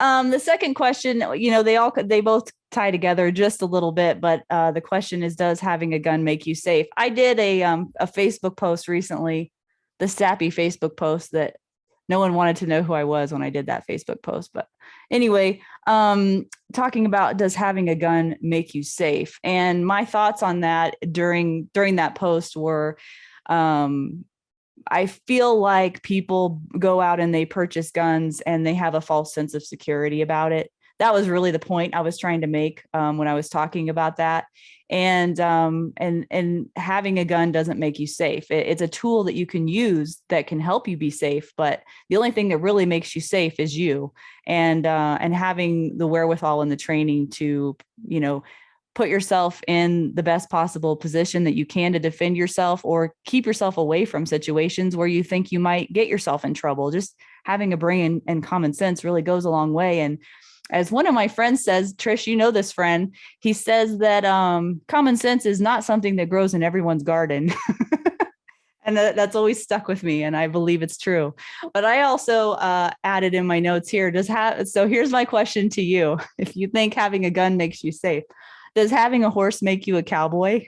The second question, they both tie together just a little bit, but the question is, does having a gun make you safe? I did a Facebook post recently, the sappy Facebook post that no one wanted to know who I was when I did that Facebook post. But anyway, talking about, does having a gun make you safe? And my thoughts on that during that post were, I feel like people go out and they purchase guns and they have a false sense of security about it. That was really the point I was trying to make when I was talking about that. And having a gun doesn't make you safe. It's a tool that you can use that can help you be safe, but the only thing that really makes you safe is you. And having the wherewithal and the training to, put yourself in the best possible position that you can to defend yourself or keep yourself away from situations where you think you might get yourself in trouble. Just having a brain and common sense really goes a long way. And as one of my friends says, Trish, this friend, he says that common sense is not something that grows in everyone's garden. And that's always stuck with me, and I believe it's true. But I also added in my notes here, so here's my question to you. If you think having a gun makes you safe, does having a horse make you a cowboy?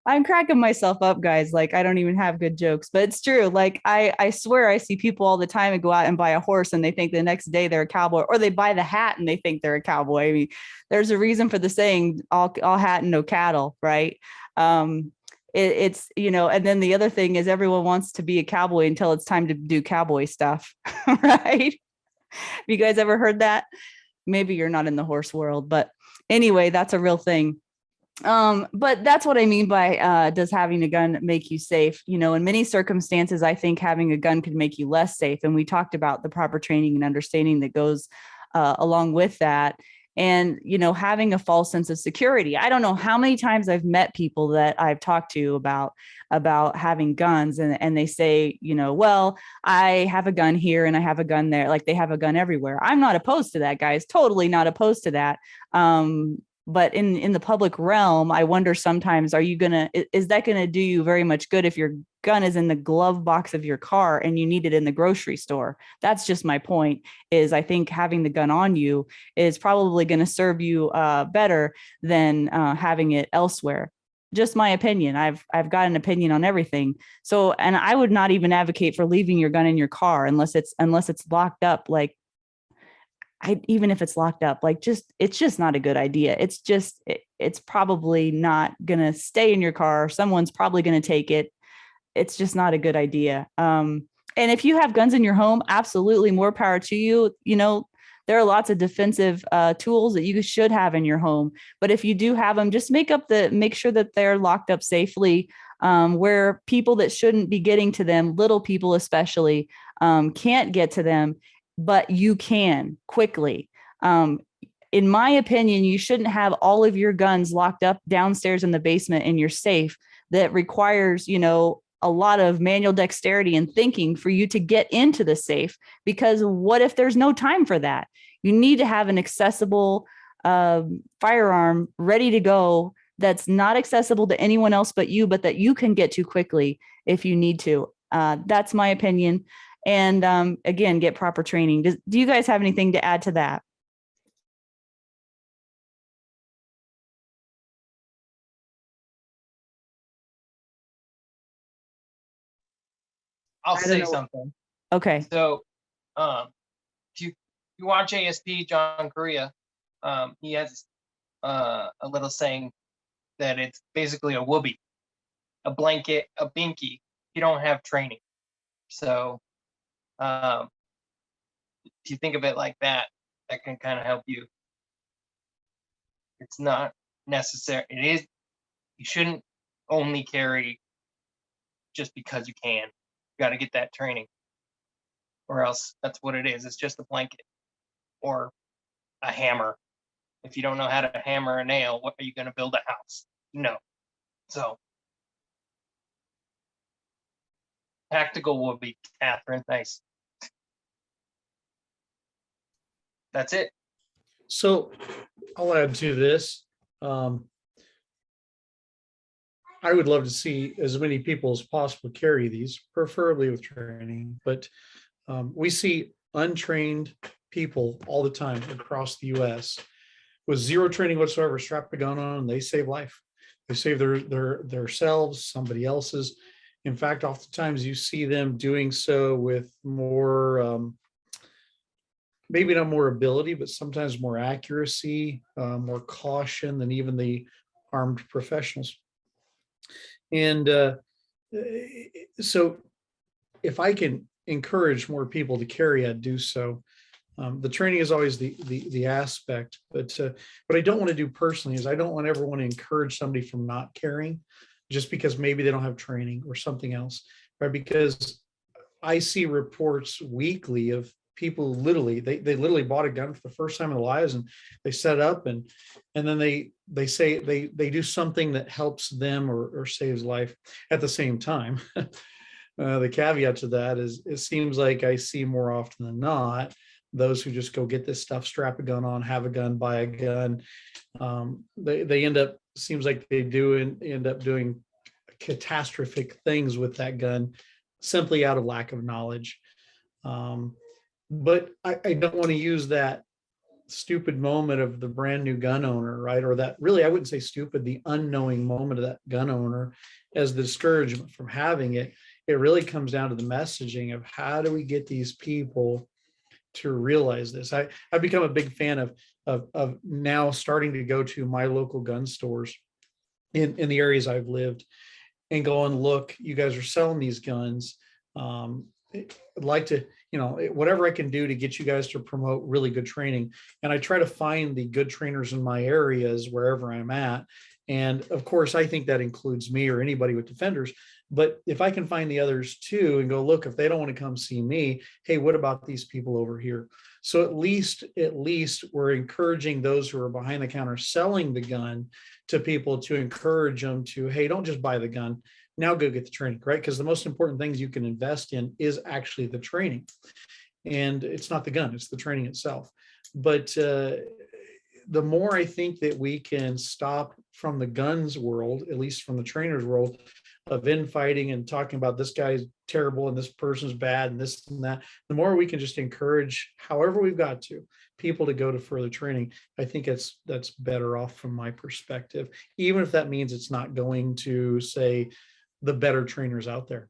I'm cracking myself up, guys. Like, I don't even have good jokes, but it's true. Like, I swear I see people all the time and go out and buy a horse and they think the next day they're a cowboy, or they buy the hat and they think they're a cowboy. I mean, there's a reason for the saying, all hat and no cattle, right? It's, and then the other thing is everyone wants to be a cowboy until it's time to do cowboy stuff, right? Have you guys ever heard that? Maybe you're not in the horse world, but anyway, that's a real thing. But that's what I mean by does having a gun make you safe? In many circumstances, I think having a gun could make you less safe. And we talked about the proper training and understanding that goes along with that. And, having a false sense of security. I don't know how many times I've met people that I've talked to about having guns, and they say, well, I have a gun here and I have a gun there. Like, they have a gun everywhere. I'm not opposed to that, guys. Totally not opposed to that. But in the public realm, I wonder sometimes, is that gonna do you very much good if your gun is in the glove box of your car and you need it in the grocery store? That's just my point. Is I think having the gun on you is probably going to serve you better than having it elsewhere. Just my opinion. I've got an opinion on everything. So, and I would not even advocate for leaving your gun in your car unless it's locked up. Like, even if it's locked up, like, it's just not a good idea. It's probably not going to stay in your car. Someone's probably going to take it. It's just not a good idea. And if you have guns in your home, absolutely, more power to you. There are lots of defensive tools that you should have in your home. But if you do have them, just make sure that they're locked up safely, where people that shouldn't be getting to them, little people especially, can't get to them, but you can quickly. In my opinion, you shouldn't have all of your guns locked up downstairs in the basement in your safe. That requires, a lot of manual dexterity and thinking for you to get into the safe, because what if there's no time for that? You need to have an accessible firearm ready to go that's not accessible to anyone else but you, but that you can get to quickly if you need to. That's my opinion. And again, get proper training. Do you guys have anything to add to that? I'll say something. Okay. So, if you watch ASP, John Korea, he has a little saying that it's basically a whoopee, a blanket, a binky. You don't have training. So, if you think of it like that, that can kind of help you. It's not necessary. It is. You shouldn't only carry just because you can. You got to get that training, or else that's what it is. It's just a blanket or a hammer. If you don't know how to hammer a nail, what are you going to build a house? No. So tactical will be Catherine. Nice. That's it. So I'll add to this. I would love to see as many people as possible carry these, preferably with training. But We see untrained people all the time across the US with zero training whatsoever, strap a gun on, and they save life. They save their selves, somebody else's. In fact, oftentimes you see them doing so with more, maybe not more ability, but sometimes more accuracy, more caution than even the armed professionals. And so if I can encourage more people to carry, I'd do so. The training is always the aspect, but what I don't want to do personally is I don't want everyone to encourage somebody from not carrying just because maybe they don't have training or something else, right? Because I see reports weekly of people literally they literally bought a gun for the first time in their lives, and they set up and then they say they do something that helps them or saves life at the same time. The caveat to that is it seems like I see more often than not those who just go get this stuff, strap a gun on, have a gun, buy a gun. They end up, seems like they do and end up doing catastrophic things with that gun simply out of lack of knowledge. But I don't want to use that stupid moment of the brand new gun owner, right? Or that really, I wouldn't say stupid, the unknowing moment of that gun owner as the discouragement from having it. It really comes down to the messaging of how do we get these people to realize this. I've become a big fan of now starting to go to my local gun stores in the areas I've lived and go and look, you guys are selling these guns. I'd like to, whatever I can do to get you guys to promote really good training. And I try to find the good trainers in my areas wherever I'm at. And of course, I think that includes me or anybody with defenders. But if I can find the others too and go, look, if they don't want to come see me, hey, what about these people over here? So at least we're encouraging those who are behind the counter selling the gun to people to encourage them to, hey, don't just buy the gun. Now go get the training, right? Because the most important things you can invest in is actually the training. And it's not the gun, it's the training itself. But the more I think that we can stop from the guns world, at least from the trainers world, of infighting and talking about this guy's terrible and this person's bad and this and that, the more we can just encourage, however we've got to, people to go to further training, I think that's better off from my perspective, even if that means it's not going to, say, the better trainers out there.